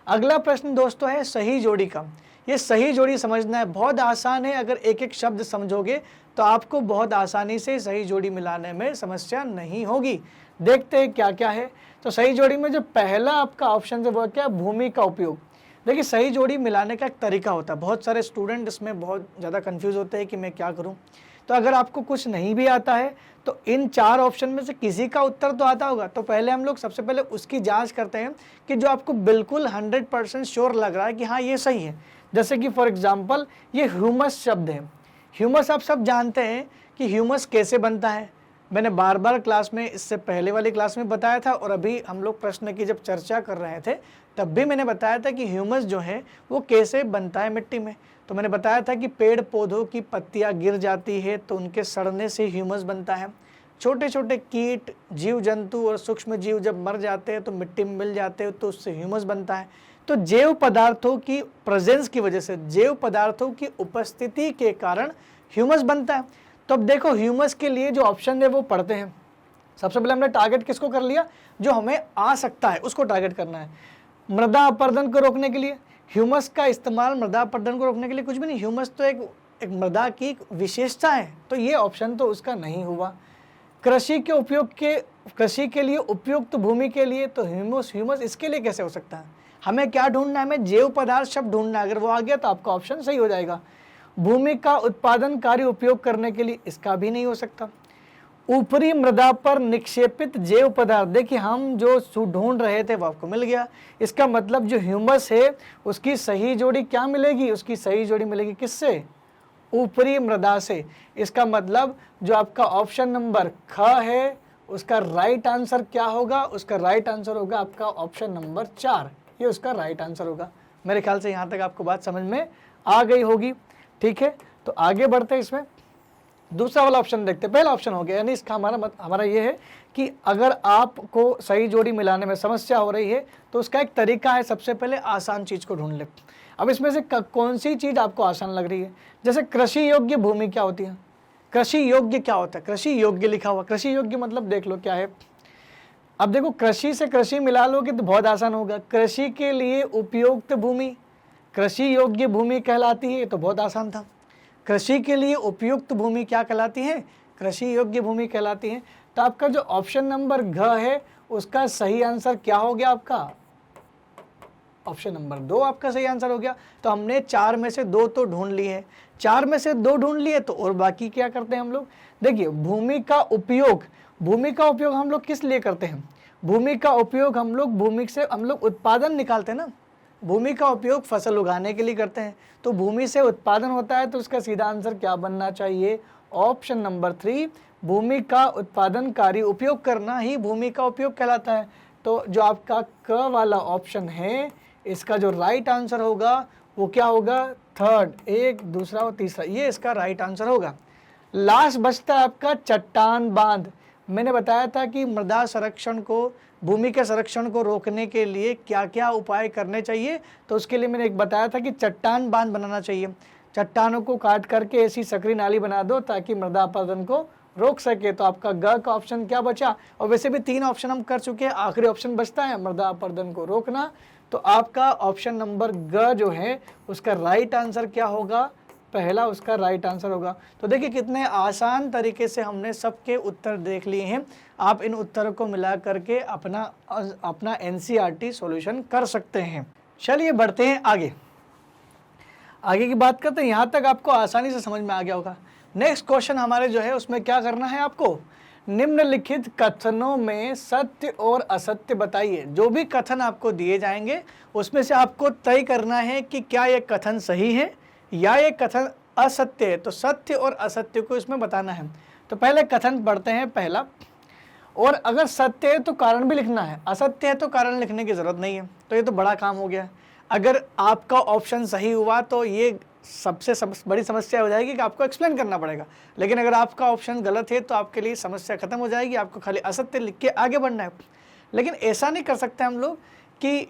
अगला प्रश्न दोस्तों है सही जोड़ी का। ये सही जोड़ी समझना है, बहुत आसान है। अगर एक एक शब्द समझोगे तो आपको बहुत आसानी से सही जोड़ी मिलाने में समस्या नहीं होगी। देखते हैं क्या क्या है। तो सही जोड़ी में जो पहला आपका ऑप्शन है वो क्या, भूमि का उपयोग। देखिए सही जोड़ी मिलाने का एक तरीका होता है, बहुत सारे स्टूडेंट इसमें बहुत ज़्यादा कंफ्यूज होते हैं कि मैं क्या करूं। तो अगर आपको कुछ नहीं भी आता है तो इन चार ऑप्शन में से किसी का उत्तर तो आता होगा, तो पहले हम लोग सबसे पहले उसकी जांच करते हैं कि जो आपको बिल्कुल 100% श्योर लग रहा है कि हाँ ये सही है। जैसे कि फॉर एग्जांपल ये ह्यूमस शब्द है। ह्यूमस आप सब जानते हैं कि ह्यूमस कैसे बनता है, मैंने बार बार क्लास में, इससे पहले वाली क्लास में बताया था, और अभी हम लोग प्रश्न की जब चर्चा कर रहे थे तब भी मैंने बताया था कि ह्यूमस जो है वो कैसे बनता है मिट्टी में। तो मैंने बताया था कि पेड़ पौधों की पत्तियां गिर जाती है तो उनके सड़ने से ह्यूमस बनता है। छोटे छोटे कीट, जीव जंतु और सूक्ष्म जीव जब मर जाते हैं तो मिट्टी में मिल जाते हैं तो उससे ह्यूमस बनता है। तो जैव पदार्थों की प्रेजेंस की वजह से, जैव पदार्थों की उपस्थिति के कारण ह्यूमस बनता है। तो अब देखो ह्यूमस के लिए जो ऑप्शन है वो पढ़ते हैं। सबसे पहले हमने टारगेट किसको कर लिया, जो हमें आ सकता है उसको टारगेट करना है। मृदा अपरदन को रोकने के लिए ह्यूमस का इस्तेमाल, मृदा अपरदन को रोकने के लिए कुछ भी नहीं, ह्यूमस तो एक मृदा की विशेषता है, तो ये ऑप्शन तो उसका नहीं हुआ। कृषि के लिए उपयुक्त भूमि के लिए तो ह्यूमस इसके लिए कैसे हो सकता है, हमें क्या ढूंढना है, हमें जैव पदार्थ शब्द ढूंढना है। अगर वो आ गया तो आपका ऑप्शन सही हो जाएगा। भूमि का उत्पादनकारी उपयोग करने के लिए, इसका भी नहीं हो सकता। ऊपरी मृदा पर निक्षेपित जैव पदार्थ, देखिए हम जो ढूंढ रहे थे वो आपको मिल गया। इसका मतलब जो ह्यूमस है उसकी सही जोड़ी क्या मिलेगी, उसकी सही जोड़ी मिलेगी किससे, ऊपरी मृदा से। इसका मतलब जो आपका ऑप्शन नंबर ख है उसका राइट आंसर क्या होगा, उसका राइट आंसर होगा आपका ऑप्शन नंबर 4, ये उसका राइट आंसर होगा। मेरे ख्याल से यहाँ तक आपको बात समझ में आ गई होगी। ठीक है, तो आगे बढ़ते हैं। इसमें दूसरा वाला ऑप्शन देखते हैं। पहला ऑप्शन हो गया, यानी इसका हमारा ये है कि अगर आपको सही जोड़ी मिलाने में समस्या हो रही है तो उसका एक तरीका है, सबसे पहले आसान चीज़ को ढूंढ ले। अब इसमें से कौन सी चीज़ आपको आसान लग रही है, जैसे कृषि योग्य भूमि क्या होती है, कृषि योग्य क्या होता है, कृषि योग्य लिखा हुआ, कृषि योग्य मतलब देख लो क्या है। अब देखो कृषि से कृषि मिला लोगे तो बहुत आसान होगा। कृषि के लिए उपयुक्त भूमि कृषि योग्य भूमि कहलाती है, तो बहुत आसान था। कृषि के लिए उपयुक्त भूमि क्या कहलाती है, कृषि योग्य भूमि कहलाती है। तो आपका जो ऑप्शन नंबर घ है उसका सही आंसर क्या हो गया, आपका ऑप्शन नंबर 2 आपका सही आंसर हो गया। तो हमने 4 में से 2 तो ढूंढ लिए हैं, 4 में से 2 ढूंढ लिए, तो और बाकी क्या करते हैं हम लोग, देखिए भूमि का उपयोग हम लोग किस लिए करते हैं, भूमि का उपयोग भूमि से हम लोग उत्पादन निकालते हैं ना, भूमि का उपयोग फसल उगाने के लिए करते हैं। तो भूमि से उत्पादन होता है, तो उसका सीधा आंसर क्या बनना चाहिए, ऑप्शन नंबर 3, भूमि का उत्पादनकारी उपयोग करना ही भूमि का उपयोग कहलाता है। तो जो आपका क वाला ऑप्शन है इसका जो राइट आंसर होगा वो क्या होगा, थर्ड, एक, दूसरा और तीसरा, ये इसका राइट आंसर होगा। लास्ट बचता है आपका चट्टान बांध। मैंने बताया था कि मृदा संरक्षण को, भूमि के संरक्षण को रोकने के लिए क्या क्या उपाय करने चाहिए, तो उसके लिए मैंने एक बताया था कि चट्टान बांध बनाना चाहिए। चट्टानों को काट करके ऐसी सकरी नाली बना दो ताकि मृदा अपरदन को रोक सके। तो आपका ग का ऑप्शन क्या बचा, और वैसे भी 3 ऑप्शन हम कर चुके हैं, आखिरी ऑप्शन बचता है मृदा अपरदन को रोकना। तो आपका ऑप्शन नंबर ग जो है उसका राइट आंसर क्या होगा, पहला उसका राइट आंसर होगा। तो देखिए कितने आसान तरीके से हमने सबके उत्तर देख लिए हैं। आप इन उत्तरों को मिला करके अपना NCERT सॉल्यूशन कर सकते हैं। चलिए बढ़ते हैं आगे की बात करते हैं। यहाँ तक आपको आसानी से समझ में आ गया होगा। नेक्स्ट क्वेश्चन हमारे जो है उसमें क्या करना है, आपको निम्नलिखित कथनों में सत्य और असत्य बताइए। जो भी कथन आपको दिए जाएंगे उसमें से आपको तय करना है कि क्या ये कथन सही है या ये कथन असत्य है। तो सत्य और असत्य को इसमें बताना है। तो पहले कथन पढ़ते हैं पहला, और अगर सत्य है तो कारण भी लिखना है, असत्य है तो कारण लिखने की जरूरत नहीं है। तो ये तो बड़ा काम हो गया। अगर आपका ऑप्शन सही हुआ तो ये सबसे बड़ी समस्या हो जाएगी कि आपको एक्सप्लेन करना पड़ेगा, लेकिन अगर आपका ऑप्शन गलत है तो आपके लिए समस्या खत्म हो जाएगी, आपको खाली असत्य लिख के आगे बढ़ना है। लेकिन ऐसा नहीं कर सकते हम लोग कि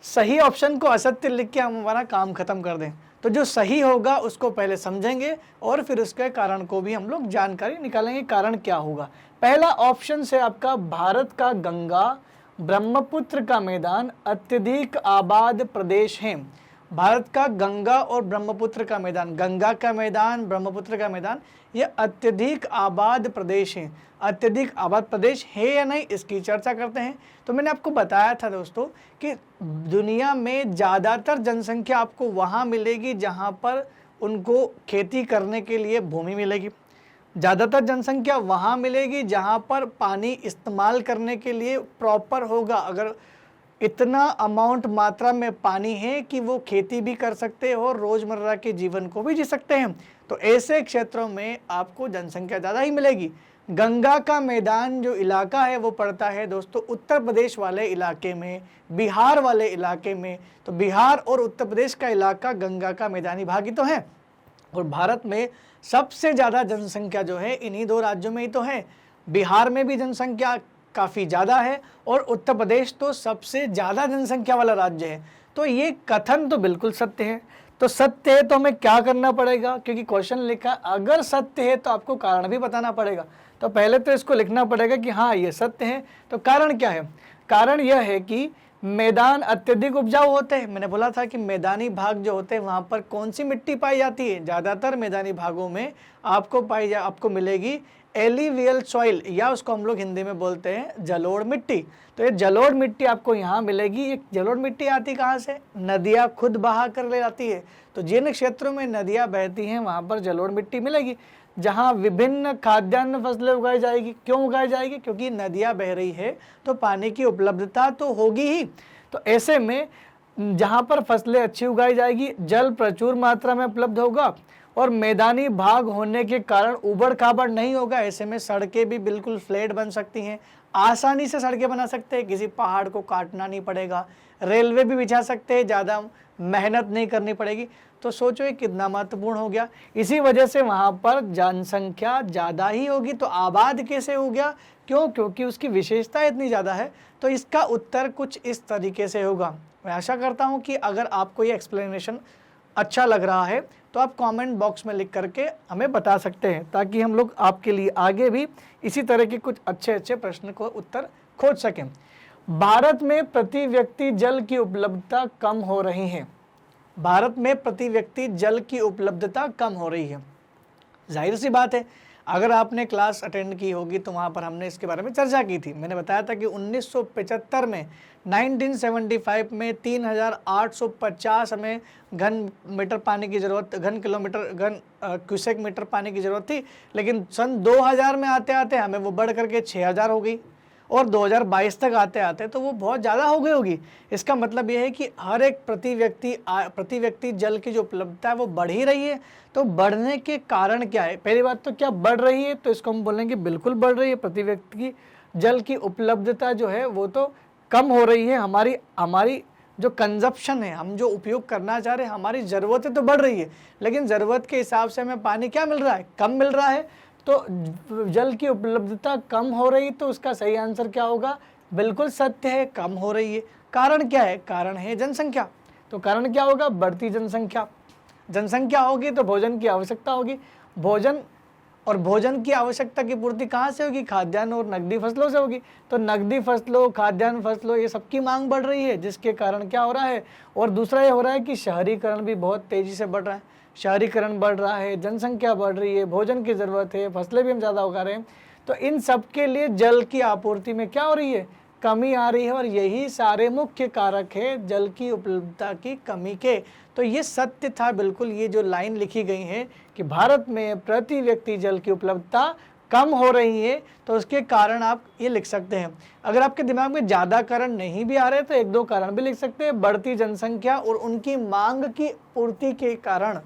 सही ऑप्शन को असत्य लिख के हम हमारा काम खत्म कर दें। तो जो सही होगा उसको पहले समझेंगे और फिर उसके कारण को भी हम लोग जानकारी निकालेंगे, कारण क्या होगा। पहला ऑप्शन से आपका भारत का गंगा ब्रह्मपुत्र का मैदान अत्यधिक आबाद प्रदेश है। भारत का गंगा और ब्रह्मपुत्र का मैदान, गंगा का मैदान, ब्रह्मपुत्र का मैदान, ये अत्यधिक आबाद प्रदेश है। अत्यधिक आबाद प्रदेश है या नहीं इसकी चर्चा करते हैं। तो मैंने आपको बताया था दोस्तों कि दुनिया में ज़्यादातर जनसंख्या आपको वहाँ मिलेगी जहाँ पर उनको खेती करने के लिए भूमि मिलेगी। ज़्यादातर जनसंख्या वहाँ मिलेगी जहाँ पर पानी इस्तेमाल करने के लिए प्रॉपर होगा। अगर इतना अमाउंट मात्रा में पानी है कि वो खेती भी कर सकते हो और रोज़मर्रा के जीवन को भी जी सकते हैं, तो ऐसे क्षेत्रों में आपको जनसंख्या ज़्यादा ही मिलेगी। गंगा का मैदान जो इलाका है वो पड़ता है दोस्तों उत्तर प्रदेश वाले इलाके में, बिहार वाले इलाके में। तो बिहार और उत्तर प्रदेश का इलाका गंगा का मैदानी भाग ही तो है। और भारत में सबसे ज़्यादा जनसंख्या जो है इन्हीं दो राज्यों में ही तो है। बिहार में भी जनसंख्या काफ़ी ज़्यादा है और उत्तर प्रदेश तो सबसे ज़्यादा जनसंख्या वाला राज्य है। तो ये कथन तो बिल्कुल सत्य है। तो सत्य है तो हमें क्या करना पड़ेगा, क्योंकि क्वेश्चन लिखा अगर सत्य है तो आपको कारण भी बताना पड़ेगा। तो पहले तो इसको लिखना पड़ेगा कि हाँ ये सत्य है। तो कारण क्या है? कारण यह है कि मैदान अत्यधिक उपजाऊ होते हैं। मैंने बोला था कि मैदानी भाग जो होते हैं वहाँ पर कौन सी मिट्टी पाई जाती है? ज़्यादातर मैदानी भागों में आपको मिलेगी एलिवियल सॉइल, या उसको हम लोग हिंदी में बोलते हैं जलोढ़ मिट्टी। तो ये जलोढ़ मिट्टी आपको यहाँ मिलेगी। ये जलोढ़ मिट्टी आती कहाँ से? नदियाँ खुद बहा कर ले जाती है। तो जिन क्षेत्रों में नदियाँ बहती हैं वहाँ पर जलोढ़ मिट्टी मिलेगी, जहाँ विभिन्न खाद्यान्न फसलें उगाई जाएगी। क्यों उगाई जाएगी? क्योंकि नदियाँ बह रही है तो पानी की उपलब्धता तो होगी ही। तो ऐसे में जहाँ पर फसलें अच्छी उगाई जाएगी, जल प्रचुर मात्रा में उपलब्ध होगा और मैदानी भाग होने के कारण उबड़ खाबड़ नहीं होगा। ऐसे में सड़कें भी बिल्कुल फ्लैट बन सकती हैं, आसानी से सड़कें बना सकते हैं, किसी पहाड़ को काटना नहीं पड़ेगा। रेलवे भी बिछा सकते हैं, ज़्यादा मेहनत नहीं करनी पड़ेगी। तो सोचो ये कितना महत्वपूर्ण हो गया। इसी वजह से वहाँ पर जनसंख्या ज़्यादा ही होगी। तो आबाद कैसे हो गया? क्यों? क्योंकि उसकी विशेषता इतनी ज़्यादा है। तो इसका उत्तर कुछ इस तरीके से होगा। मैं आशा करता हूँ कि अगर आपको ये एक्सप्लेनेशन अच्छा लग रहा है तो आप कमेंट बॉक्स में लिख करके हमें बता सकते हैं, ताकि हम लोग आपके लिए आगे भी इसी तरह के कुछ अच्छे अच्छे प्रश्न को उत्तर खोज सकें। भारत में प्रति व्यक्ति जल की उपलब्धता कम हो रही है। भारत में प्रति व्यक्ति जल की उपलब्धता कम हो रही है। जाहिर सी बात है, अगर आपने क्लास अटेंड की होगी तो वहाँ पर हमने इसके बारे में चर्चा की थी। मैंने बताया था कि 1975 में 1975 में 3850 हमें घन मीटर पानी की ज़रूरत, घन क्यूसेक मीटर पानी की ज़रूरत थी। लेकिन सन 2000 में आते आते हमें वो बढ़ करके 6000 हो गई और 2022 तक आते आते तो वो बहुत ज़्यादा हो गई होगी। इसका मतलब ये है कि हर एक प्रति व्यक्ति जल की जो उपलब्धता है वो बढ़ ही रही है। तो बढ़ने के कारण क्या है? पहली बात तो क्या बढ़ रही है? तो इसको हम बोलेंगे बिल्कुल बढ़ रही है। प्रति व्यक्ति की जल की उपलब्धता जो है वो तो कम हो रही है। हमारी जो कंजप्शन है, हम जो उपयोग करना चाह रहे हैं, हमारी ज़रूरतें तो बढ़ रही है, लेकिन ज़रूरत के हिसाब से हमें पानी क्या मिल रहा है? कम मिल रहा है। तो जल की उपलब्धता कम हो रही, तो उसका सही आंसर क्या होगा? बिल्कुल सत्य है, कम हो रही है। कारण क्या है? कारण है जनसंख्या। तो कारण क्या होगा? बढ़ती जनसंख्या। जनसंख्या होगी तो भोजन की आवश्यकता होगी। भोजन की आवश्यकता की पूर्ति कहाँ से होगी? खाद्यान्न और नकदी फसलों से होगी। तो नकदी फसलों, खाद्यान्न फसलों, ये सबकी मांग बढ़ रही है, जिसके कारण क्या हो रहा है? और दूसरा ये हो रहा है कि शहरीकरण भी बहुत तेज़ी से बढ़ रहा है। शहरीकरण बढ़ रहा है, जनसंख्या बढ़ रही है, भोजन की ज़रूरत है, फसलें भी हम ज़्यादा उगा रहे हैं। तो इन सब के लिए जल की आपूर्ति में क्या हो रही है? कमी आ रही है। और यही सारे मुख्य कारक है जल की उपलब्धता की कमी के। तो ये सत्य था बिल्कुल। ये जो लाइन लिखी गई है कि भारत में प्रति व्यक्ति जल की उपलब्धता कम हो रही है, तो उसके कारण आप ये लिख सकते हैं। अगर आपके दिमाग में ज़्यादा कारण नहीं भी आ रहे तो एक दो कारण भी लिख सकते हैं। बढ़ती जनसंख्या और उनकी मांग की पूर्ति के कारण,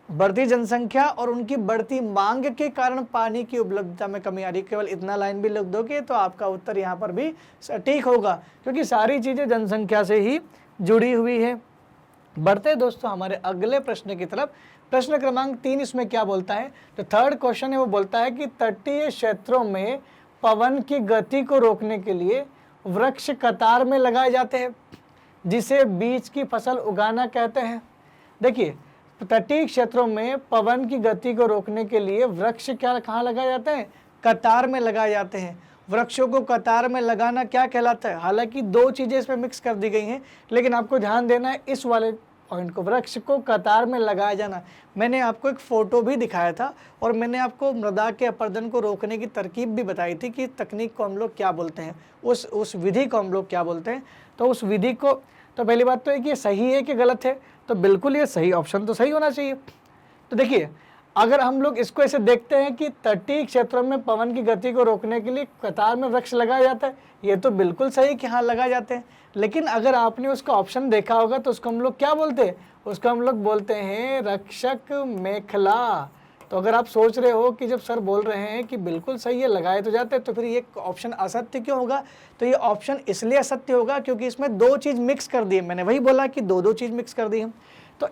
बढ़ती जनसंख्या और उनकी बढ़ती मांग के कारण पानी की उपलब्धता में कमी आ रही। केवल इतना लाइन भी लिख दोगे तो आपका उत्तर यहाँ पर भी सटीक होगा, क्योंकि सारी चीज़ें जनसंख्या से ही जुड़ी हुई है। बढ़ते दोस्तों हमारे अगले प्रश्न की तरफ। प्रश्न क्रमांक 3 इसमें क्या बोलता है? तो थर्ड क्वेश्चन है, वो बोलता है कि तटीय क्षेत्रों में पवन की गति को रोकने के लिए वृक्ष कतार में लगाए जाते हैं, जिसे बीज की फसल उगाना कहते हैं। देखिए, तटीय क्षेत्रों में पवन की गति को रोकने के लिए वृक्ष कहाँ लगाए जाते हैं? कतार में लगाए जाते हैं। वृक्षों को कतार में लगाना क्या कहलाता है? हालांकि दो चीज़ें इसमें मिक्स कर दी गई हैं, लेकिन आपको ध्यान देना है इस वाले पॉइंट को, वृक्ष को कतार में लगाया जाना। मैंने आपको एक फ़ोटो भी दिखाया था और मैंने आपको मृदा के अपरदन को रोकने की तरकीब भी बताई थी कि तकनीक को हम लोग क्या बोलते हैं, उस विधि को हम लोग क्या बोलते हैं। तो उस विधि को, तो पहली बात तो है कि ये सही है कि गलत है? तो बिल्कुल ये सही, ऑप्शन तो सही होना चाहिए। तो देखिए, अगर हम लोग इसको ऐसे देखते हैं कि तटीय क्षेत्रों में पवन की गति को रोकने के लिए कतार में वृक्ष लगाया जाता है, ये तो बिल्कुल सही कि हाँ लगाए जाते हैं। लेकिन अगर आपने उसका ऑप्शन देखा होगा तो उसको हम लोग क्या बोलते हैं? उसको हम लोग बोलते हैं रक्षक मेखला। तो अगर आप सोच रहे हो कि जब सर बोल रहे हैं कि बिल्कुल सही है, लगाए तो जाते, तो फिर ये ऑप्शन असत्य क्यों होगा? तो ये ऑप्शन इसलिए असत्य होगा क्योंकि इसमें दो चीज़ मिक्स कर दी है। मैंने वही बोला कि दो दो चीज़ मिक्स कर दी है। तो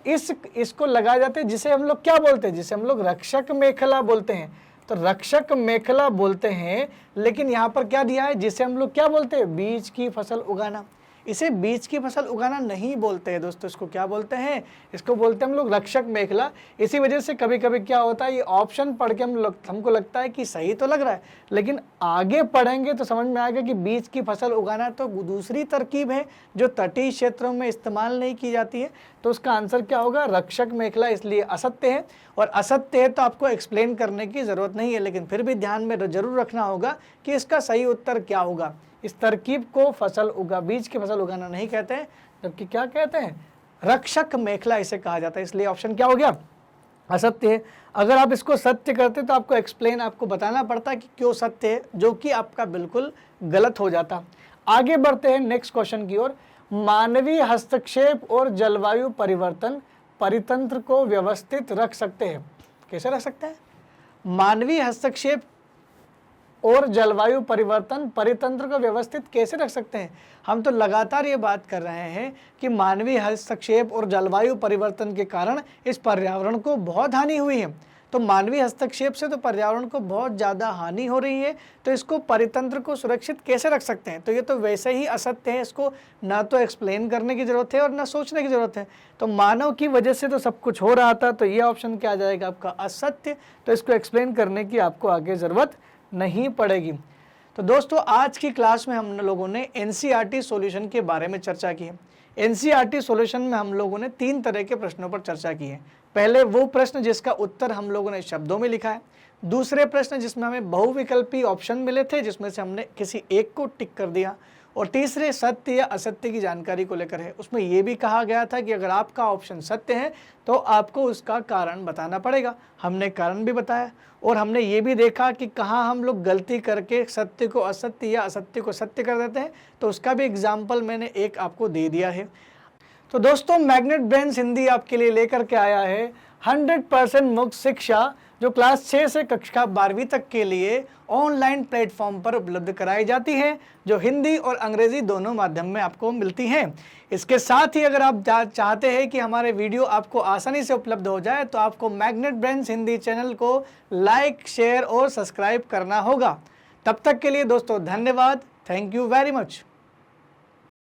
इसको लगाए जाते हैं, जिसे हम लोग क्या बोलते हैं? जिसे हम लोग रक्षक मेखला बोलते हैं। तो रक्षक मेखला बोलते हैं, लेकिन यहाँ पर क्या दिया है? जिसे हम लोग क्या बोलते हैं? बीज की फसल उगाना। इसे बीज की फसल उगाना नहीं बोलते हैं दोस्तों, इसको क्या बोलते हैं? इसको बोलते हैं हम लोग रक्षक मेखला। इसी वजह से कभी कभी क्या होता है, ये ऑप्शन पढ़ के हमको लगता है कि सही तो लग रहा है, लेकिन आगे पढ़ेंगे तो समझ में आएगा कि बीज की फसल उगाना तो दूसरी तरकीब है जो तटीय क्षेत्रों में इस्तेमाल नहीं की जाती है। तो उसका आंसर क्या होगा? रक्षक मेखला, इसलिए असत्य है। और असत्य है तो आपको एक्सप्लेन करने की ज़रूरत नहीं है, लेकिन फिर भी ध्यान में जरूर रखना होगा कि इसका सही उत्तर क्या होगा। इस तरकीब को बीज की फसल उगाना नहीं कहते हैं, जबकि क्या कहते हैं? रक्षक मेखला इसे कहा जाता है। इसलिए ऑप्शन क्या हो गया? असत्य है। अगर आप इसको सत्य करते तो आपको बताना पड़ता कि क्यों सत्य है, जो कि आपका बिल्कुल गलत हो जाता। आगे बढ़ते हैं नेक्स्ट क्वेश्चन की ओर। मानवीय हस्तक्षेप और जलवायु परिवर्तन परितंत्र को व्यवस्थित रख सकते हैं। कैसे रख सकते हैं? मानवीय हस्तक्षेप और जलवायु परिवर्तन परितंत्र को व्यवस्थित कैसे रख सकते हैं? हम तो लगातार ये बात कर रहे हैं कि मानवीय हस्तक्षेप और जलवायु परिवर्तन के कारण इस पर्यावरण को बहुत हानि हुई है। तो मानवीय हस्तक्षेप से तो पर्यावरण को बहुत ज़्यादा हानि हो रही है, तो इसको परितंत्र को सुरक्षित कैसे रख सकते हैं? तो ये तो वैसे ही असत्य है, इसको ना तो एक्सप्लेन करने की ज़रूरत है और ना सोचने की ज़रूरत है। तो मानव की वजह से तो सब कुछ हो रहा था, तो ये ऑप्शन क्या आ जाएगा आपका? असत्य। तो इसको एक्सप्लेन करने की आपको आगे ज़रूरत नहीं पड़ेगी। तो दोस्तों, आज की क्लास में हम लोगों ने एनसीईआरटी सॉल्यूशन के बारे में चर्चा की है। एनसीईआरटी सॉल्यूशन में हम लोगों ने 3 तरह के प्रश्नों पर चर्चा की है। पहले वो प्रश्न जिसका उत्तर हम लोगों ने शब्दों में लिखा है। दूसरे प्रश्न जिसमें हमें बहुविकल्पी ऑप्शन मिले थे, जिसमें से हमने किसी एक को टिक कर दिया। और तीसरे सत्य या असत्य की जानकारी को लेकर है। उसमें यह भी कहा गया था कि अगर आपका ऑप्शन सत्य है तो आपको उसका कारण बताना पड़ेगा। हमने कारण भी बताया और हमने ये भी देखा कि कहाँ हम लोग गलती करके सत्य को असत्य या असत्य को सत्य कर देते हैं, तो उसका भी एग्जाम्पल मैंने एक आपको दे दिया है। तो दोस्तों, मैग्नेट ब्रेन्स हिंदी आपके लिए लेकर के आया है 100% मुफ्त शिक्षा, जो क्लास 6 से कक्षा 12वीं तक के लिए ऑनलाइन प्लेटफॉर्म पर उपलब्ध कराई जाती है, जो हिंदी और अंग्रेजी दोनों माध्यम में आपको मिलती हैं। इसके साथ ही अगर आप चाहते हैं कि हमारे वीडियो आपको आसानी से उपलब्ध हो जाए, तो आपको मैग्नेट ब्रेन्स हिंदी चैनल को लाइक, शेयर और सब्सक्राइब करना होगा। तब तक के लिए दोस्तों धन्यवाद। Thank you very much.